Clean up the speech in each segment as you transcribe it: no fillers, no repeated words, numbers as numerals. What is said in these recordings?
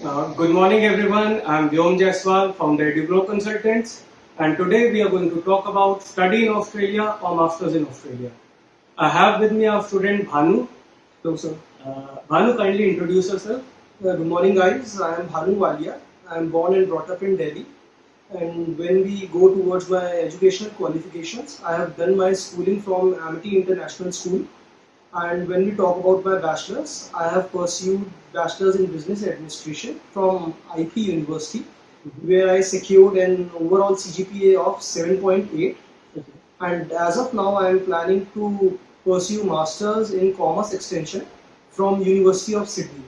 Good morning everyone, I am Vyom Jayaswal from the Eduglobe Consultants, and today we are going to talk about study in Australia or Masters in Australia. I have with me our student Bhanu. Hello, sir. Bhanu, kindly introduce yourself. Good morning, guys. I am Bhanu Walia. I am born and brought up in Delhi. And when we go towards my educational qualifications, I have done my schooling from RMIT International School. And when we talk about my bachelor's, I have pursued bachelor's in business administration from IP University, where I secured an overall CGPA of 7.8. Okay. And as of now, I am planning to pursue master's in commerce extension from University of Sydney.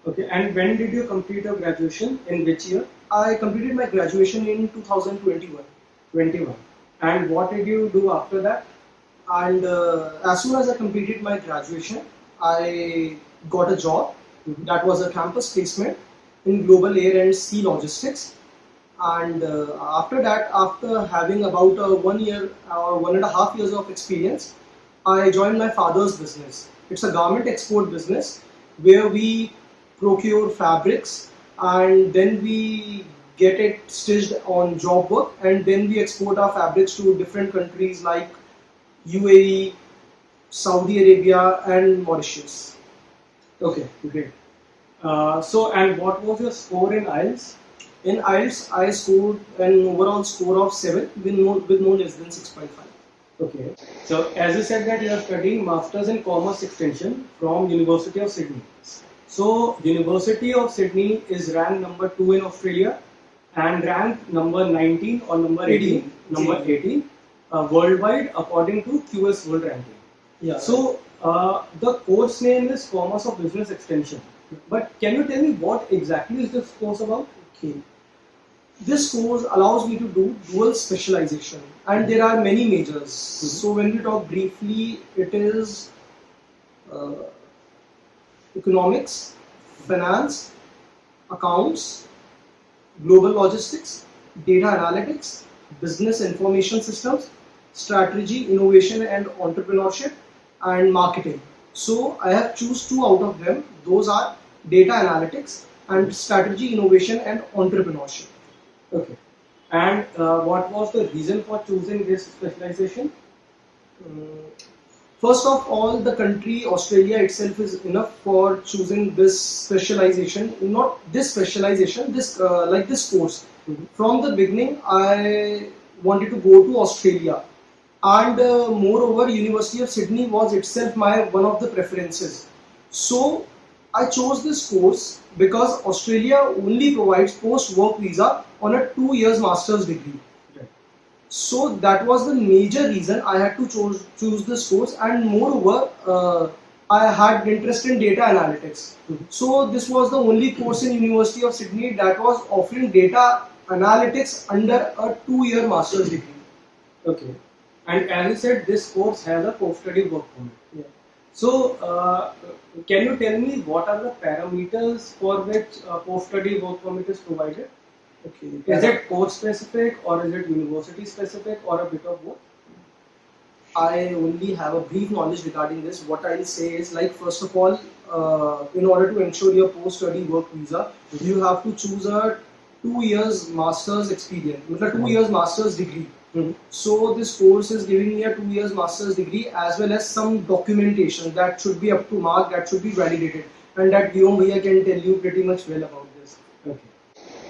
Okay, and when did you complete your graduation? In which year? I completed my graduation in 2021. 21. And what did you do after that? And as soon as I completed my graduation, I got a job. That was a campus placement in global air and sea logistics. And after that, after having about 1 year or 1.5 years of experience, I joined my father's business. It's a garment export business where we procure fabrics and then we get it stitched on job work, and then we export our fabrics to different countries like UAE, Saudi Arabia and Mauritius. Okay, great. And what was your score in IELTS? In IELTS, I scored an overall score of 7 with no less than 6.5. Okay. So as you said that you are studying Masters in Commerce Extension from University of Sydney. So University of Sydney is ranked number 2 in Australia and ranked number 19 or number 18, number 18 worldwide according to QS World Ranking. Yeah. So the course name is Commerce of Business Extension. But can you tell me what exactly is this course about? Okay. This course allows me to do dual specialization, and there are many majors. So when we talk briefly, it is economics, finance, accounts, global logistics, data analytics, business information systems, strategy, innovation and entrepreneurship, and marketing. So I have choose 2 out of them. Those are data analytics and strategy, innovation and entrepreneurship. Okay. And what was the reason for choosing this specialization? First of all, the country Australia itself is enough for choosing this specialization. Not this specialization, this like this course. From the beginning, I wanted to go to Australia, and moreover, University of Sydney was itself my one of the preferences. So I chose this course because Australia only provides post-work visa on a 2 years master's degree. So that was the major reason I had to choose this course, and moreover, I had interest in data analytics. So this was the only course in University of Sydney that was offering data analytics under a 2 year master's degree. Okay. And as you said, this course has a post-study work permit. Yeah. So can you tell me what are the parameters for which post-study work permit is provided? Okay. Is it course specific or is it university specific or a bit of both? I only have a brief knowledge regarding this. What I'll say is, like, first of all, in order to ensure your post-study work visa, you have to choose a 2 years master's experience, 2 years master's degree. So this course is giving me a 2 years master's degree as well as some documentation that should be up to mark, that should be validated, and that Vyom Bhaiya can tell you pretty much well about this. Okay.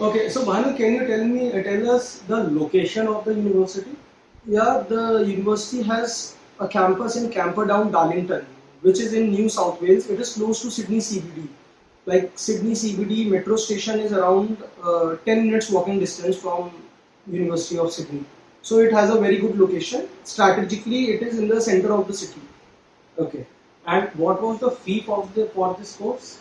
Okay, so Bhanu, can you tell us the location of the university? Yeah, the university has a campus in Camperdown, Darlington, which is in New South Wales. It is close to Sydney CBD. Like, Sydney CBD metro station is around 10 minutes walking distance from University of Sydney. So it has a very good location. Strategically, it is in the center of the city. Okay. And what was the fee for this course?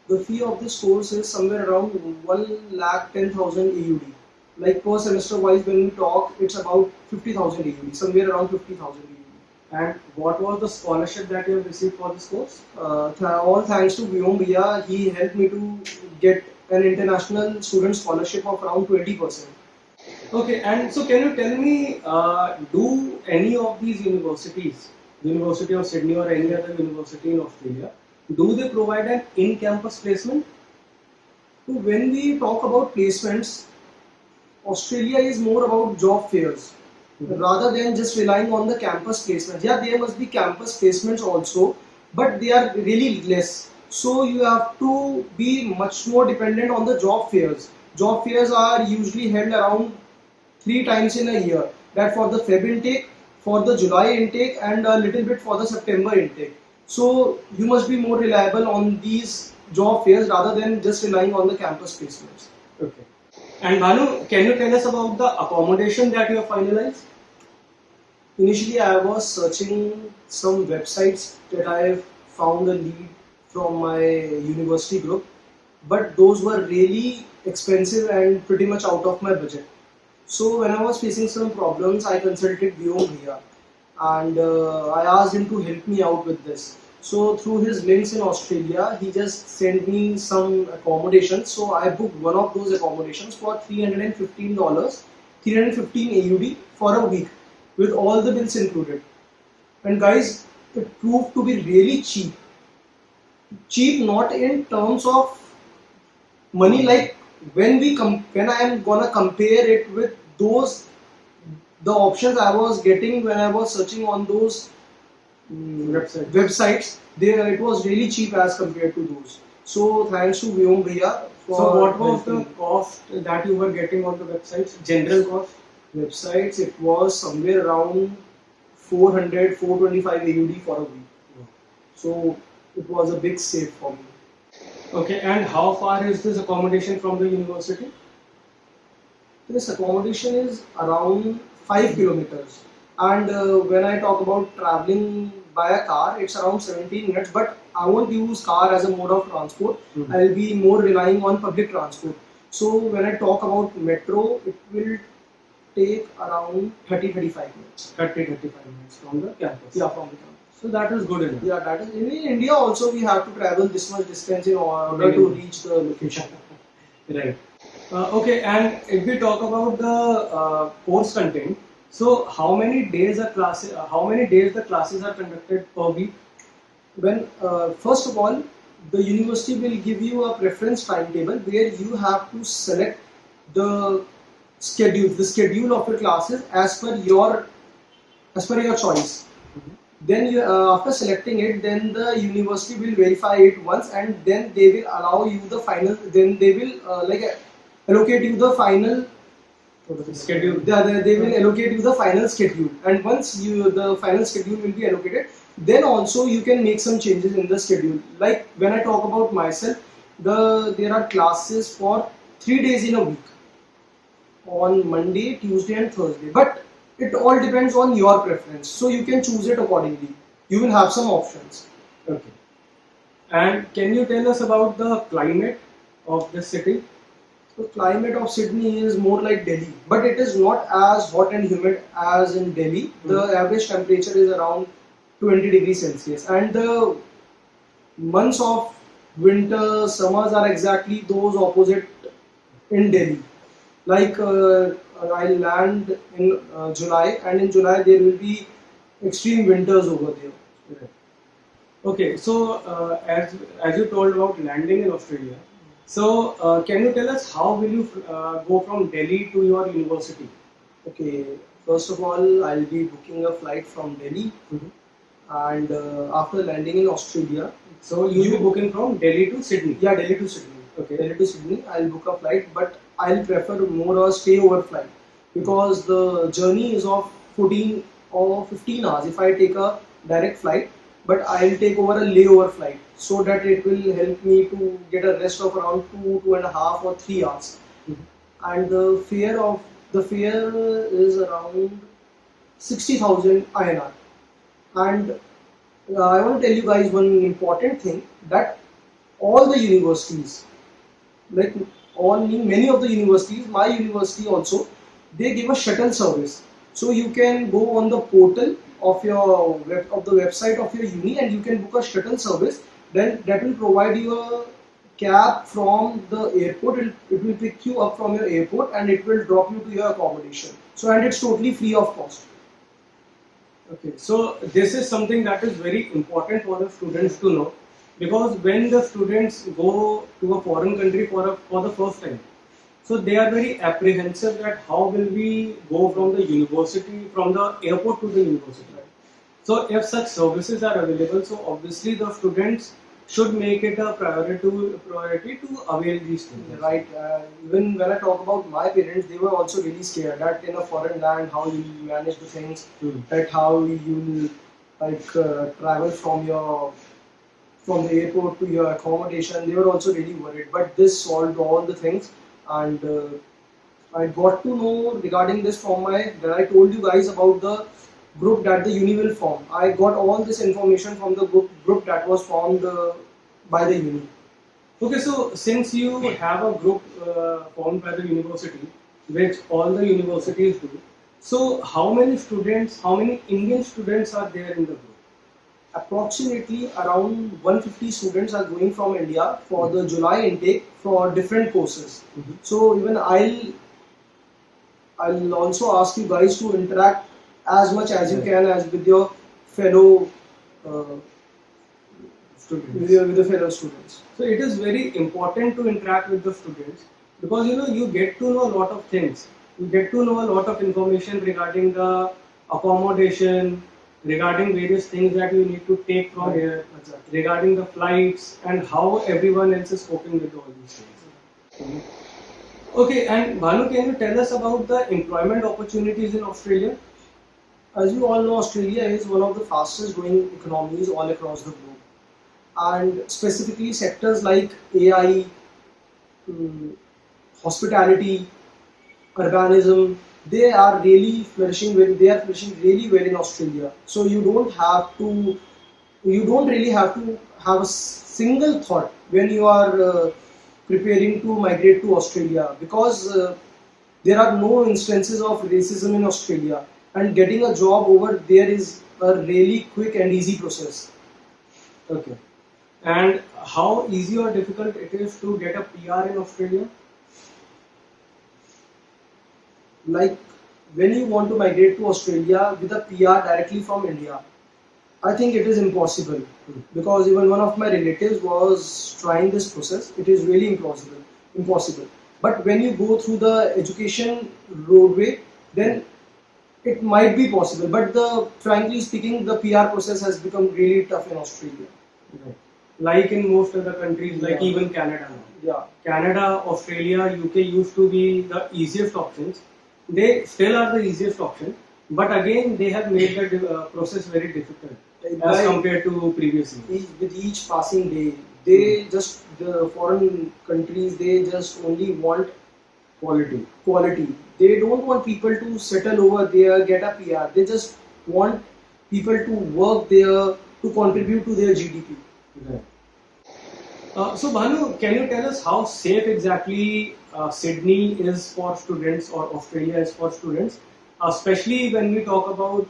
The fee of this course is somewhere around 1,10,000 AUD. Like, per semester wise, when we talk, it's about 50,000 AUD, somewhere around 50,000 AUD. And what was the scholarship that you have received for this course? All thanks to Vyom Bhaiya, he helped me to get an international student scholarship of around 20%. Okay, and so can you tell me, do any of these universities, University of Sydney or any other university in Australia, do they provide an in-campus placement? So when we talk about placements, Australia is more about job fairs rather than just relying on the campus placements. Yeah, there must be campus placements also, but they are really less. So you have to be much more dependent on the job fairs. Job fairs are usually held around 3 times in a year. That for the Feb intake, for the July intake, and a little bit for the September intake. So you must be more reliable on these job fairs rather than just relying on the campus placements. Okay. And Bhanu, can you tell us about the accommodation that you have finalized? Initially, I was searching some websites that I found a lead from my university group, but those were really expensive and pretty much out of my budget. So when I was facing some problems, I consulted Vyom Jayaswal, and I asked him to help me out with this. So through his links in Australia, he just sent me some accommodations. So I booked one of those accommodations for $315, 315 AUD for a week, with all the bills included. And guys, it proved to be really cheap. Cheap not in terms of money, like when I am gonna compare it with the options I was getting when I was searching on those websites, there it was really cheap as compared to those. So thanks to Vyom Bhaiya for. So what was the cost that you were getting on the websites? General cost? Websites, it was somewhere around 400, 425 AUD for a week. So it was a big save for me. Okay, and how far is this accommodation from the university? This accommodation is around 5 kilometers. And when I talk about traveling by a car, it's around 17 minutes. But I won't use car as a mode of transport. I'll be more relying on public transport. So when I talk about metro, it will take around 30-35 minutes. 30-35 minutes from the campus. Yeah, from the campus. So that is good enough. Yeah, that is in India also we have to travel this much distance in order to reach the location. Right. Okay, and if we talk about the course content, so how many days the classes are conducted per week? When first of all, the university will give you a preference timetable where you have to select the schedule of your classes as per your choice. Then you, after selecting it, then the university will verify it once, and then they will allow you the final. Then they will allocate you the final Schedule. They will allocate you the final schedule, and once the final schedule will be allocated, then also you can make some changes in the schedule. Like when I talk about myself, there are classes for 3 days in a week, on Monday, Tuesday, and Thursday. But it all depends on your preference, so you can choose it accordingly. You will have some options. Okay. And can you tell us about the climate of the city? The climate of Sydney is more like Delhi, but it is not as hot and humid as in Delhi. The average temperature is around 20 degrees Celsius, and the months of winter, summers are exactly those opposite in Delhi. Like I land in July, and in July there will be extreme winters over there. Right. Okay, so as you told about landing in Australia, so can you tell us how will you go from Delhi to your university? Okay, first of all, I'll be booking a flight from Delhi, and after landing in Australia, so you'll be booking from Delhi to Sydney. Yeah, Delhi to Sydney. Okay. Delhi to Sydney, I'll book a flight, but I'll prefer more a stay over flight because the journey is of 14 or 15 hours if I take a direct flight, but I'll take over a layover flight so that it will help me to get a rest of around 2.5 or 3 hours. And the fare is around 60,000 INR. And I want to tell you guys one important thing, that all the universities, like many of the universities, my university also, they give a shuttle service. So you can go on the portal of the website of your uni, and you can book a shuttle service. Then that will provide you a cab from the airport. It will pick you up from your airport, and it will drop you to your accommodation. So, and it's totally free of cost. Okay, so this is something that is very important for the students to know, because when the students go to a foreign country for the first time, so they are very apprehensive that how will we go from the university, from the airport to the university. So if such services are available, so obviously the students should make it a priority to avail these things. Right. Even when I talk about my parents, they were also really scared that in a foreign land, how you manage the things, that how you travel from the airport to your accommodation. They were also really worried. But this solved all the things, and I got to know regarding this from when I told you guys about the group that the uni will form. I got all this information from the group that was formed by the uni. Okay, so since you have a group formed by the university, which all the universities do, so how many students, how many Indian students are there in the group? Approximately around 150 students are going from India for the July intake for different courses. So even I'll also ask you guys to interact as much as you can as with your fellow Students. with the fellow students. So it is very important to interact with the students, because you get to know a lot of things. You get to know a lot of information regarding the accommodation, regarding various things that you need to take from here, regarding the flights and how everyone else is coping with all these things. Okay, and Bhanu, can you tell us about the employment opportunities in Australia? As you all know, Australia is one of the fastest growing economies all across the globe, and specifically sectors like AI, hospitality, urbanism, they are really flourishing really well in Australia. So you don't really have to have a single thought when you are preparing to migrate to Australia, because there are no instances of racism in Australia, and getting a job over there is a really quick and easy process. Okay. And how easy or difficult it is to get a PR in Australia? Like when you want to migrate to Australia with a PR directly from India, I think it is impossible, because even one of my relatives was trying this process. It is really impossible. But when you go through the education roadway, then it might be possible. But frankly speaking, the PR process has become really tough in Australia. Right. Like in most other countries, like even Canada now. Yeah. Canada, Australia, UK used to be the easiest options. They still are the easiest option, but again they have made the process very difficult as compared to previous years. With each passing day, the foreign countries, they just only want Quality. They don't want people to settle over there, get a PR. They just want people to work there to contribute to their GDP. Right. So Bhanu, can you tell us how safe exactly Sydney is for students, or Australia is for students, especially when we talk about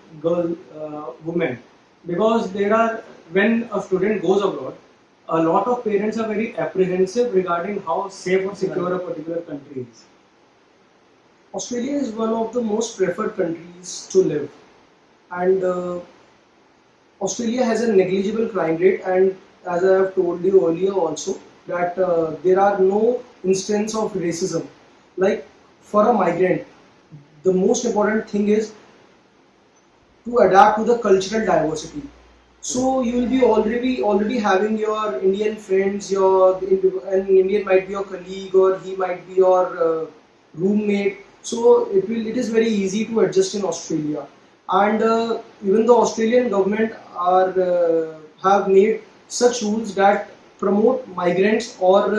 women, because when a student goes abroad, a lot of parents are very apprehensive regarding how safe or secure a particular country is. Australia is one of the most preferred countries to live, and Australia has a negligible crime rate, and as I have told you earlier also, that there are no instances of racism. Like for a migrant, the most important thing is to adapt to the cultural diversity. So you will be already having your Indian friends, an Indian might be your colleague, or he might be your roommate. So it is very easy to adjust in Australia, and even the Australian government have made such rules that promote migrants, or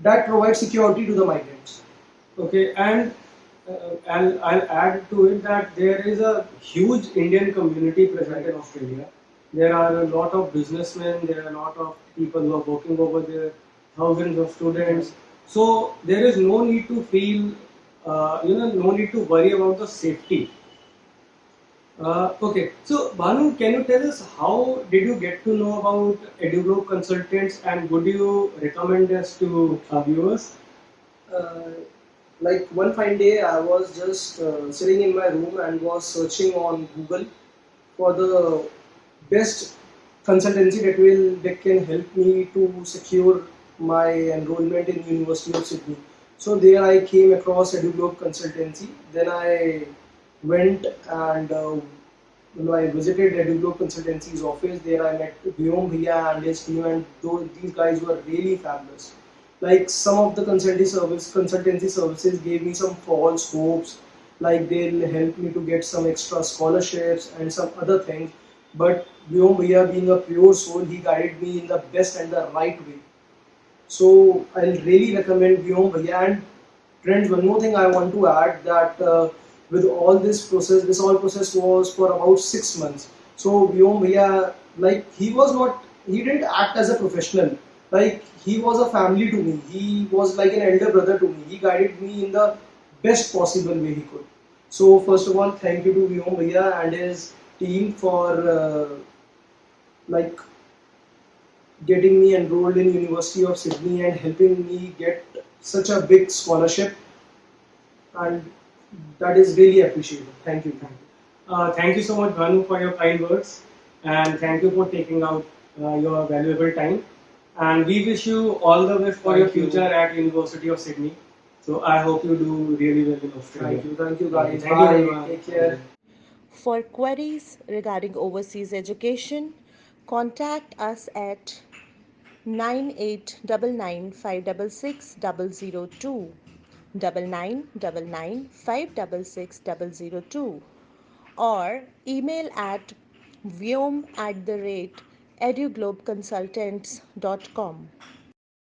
that provide security to the migrants. Okay, and I'll add to it that there is a huge Indian community present in Australia. There are a lot of businessmen, there are a lot of people who are working over there, thousands of students. So there is no need to feel, no need to worry about the safety. Okay, so Bhanu, can you tell us how did you get to know about Eduglobe Consultants, and would you recommend us to our viewers? Like one fine day, I was just sitting in my room and was searching on Google for the best consultancy that can help me to secure my enrollment in University of Sydney. So there I came across Eduglobe Consultancy. Then I went and I visited Eduglobe Consultancy's office. There I met Vyom Bhaiya and his team, and these guys were really fabulous. Like some of the consultancy services gave me some false hopes, like they'll help me to get some extra scholarships and some other things. But Vyom Bhaiya, being a pure soul, he guided me in the best and the right way. So I'll really recommend Vyom Bhaiya. And friends, one more thing I want to add, that with all this whole process was for about 6 months. So Vyom Bhaiya, like he didn't act as a professional. Like he was a family to me. He was like an elder brother to me. He guided me in the best possible way he could. So first of all, thank you to Vyom Bhaiya and his team for like getting me enrolled in University of Sydney and helping me get such a big scholarship, and that is really appreciated. Thank you. Thank you. Thank you so much, Bhanu, for your kind words, and thank you for taking out your valuable time. And we wish you all the best for your future at University of Sydney. So I hope you do really well in Australia. Thank you guys. Thank you Bye. very much. Take care. For queries regarding overseas education, contact us at 9899566002, 9999566002, or email at vyom@eduglobeconsultants.com.